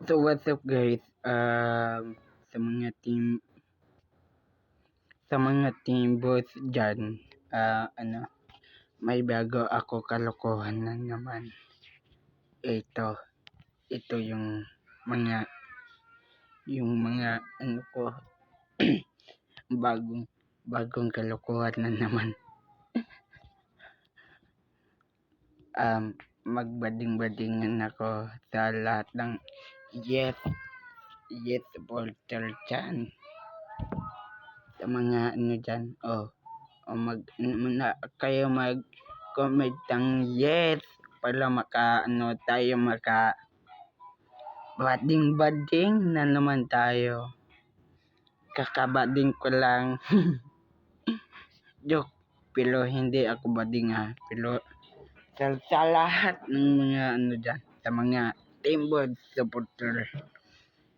So what's up guys, sa mga team boss dyan, may bago ako kalokohan na naman. Ito yung mga ko bagong kalokohan na naman. Magbading-badingan ako sa lahat ng yes supporter dyan, sa mga dyan. Kayo mag-comment ng yes para tayo bading na naman tayo. Kakabading ko lang. Joke, pero hindi ako bading pero sa lahat ng mga dyan, sa mga team board supporter,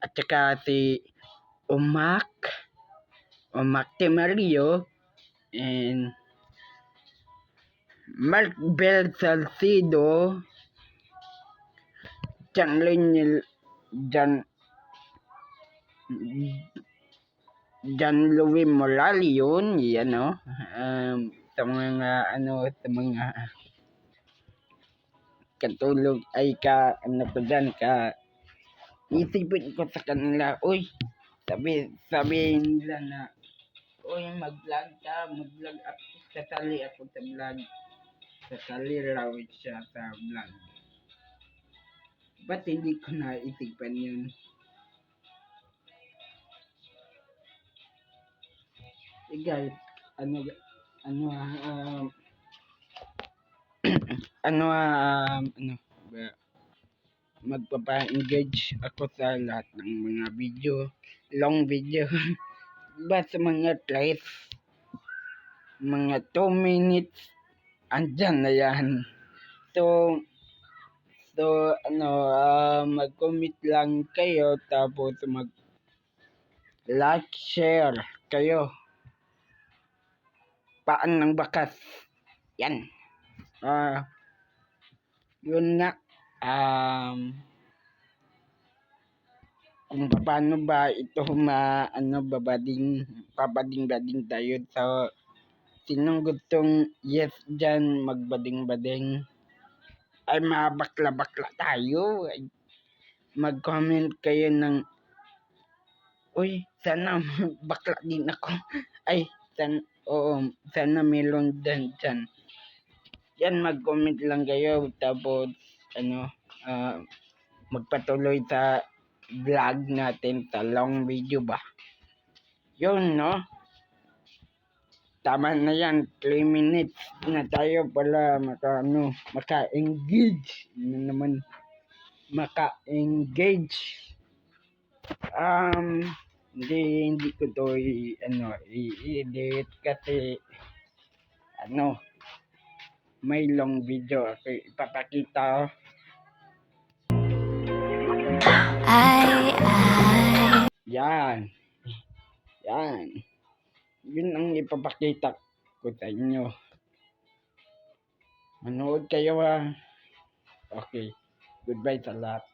at saka si Umak Mario and Mark Bel Salcido, Jan Louis Moralion, yan sa mga sa mga katulog ay ko dyan, isipin ko sa kanila, sabi nila na, mag-vlog ako, sasali ako sa vlog, sasali raw siya sa vlog. Ba't hindi ko naisipan yun? Guys, magpapa-engage ako sa lahat ng mga long video. Ba sa mga clips, mga 2 minutes, andyan na yan. So mag-comment lang kayo, tapos like, share kayo. Paan ng bakas. Yan. Yun nga. Kung paano ba ito babading-bading tayo. So, sinong gustong yes dyan, magbading-bading, ay mabakla-bakla tayo. Mag-comment kayo ng, sana bakla din ako. Sana meron dyan. Yan, mag-comment lang kayo, tapos magpatuloy sa vlog natin, sa long video ba. Yun, no? Tama na yan, 3 minutes na tayo para maka-engage maka-engage. Hindi ko to i-edit kasi may long video ako ipapakita. Yan. Yun ang ipapakita ko sa inyo. Manood kayo Okay. Goodbye sa lahat.